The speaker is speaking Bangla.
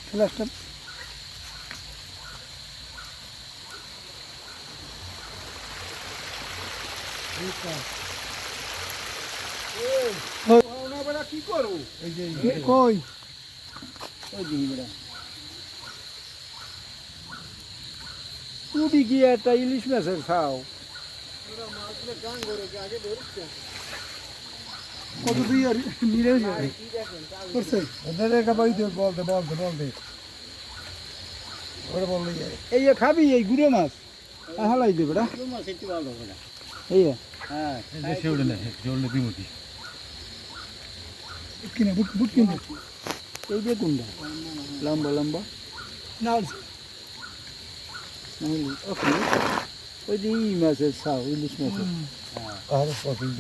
ফ্ল্যাশটা কি করবো কই টুটি কি একটা ইলিশ মাছের খাও কত দুই আর মিলে যাবে করছে বলতে ওরা বললে এই যে খাবি এই গুড়ো মাছ হালাই দেবে এই হ্যাঁ কিনে বুট কিনে এই যে কোনটা লম্বা লম্বা না ওকে ওই যে ই মাছের খাও ইলিশ মাছের আর পছন্দ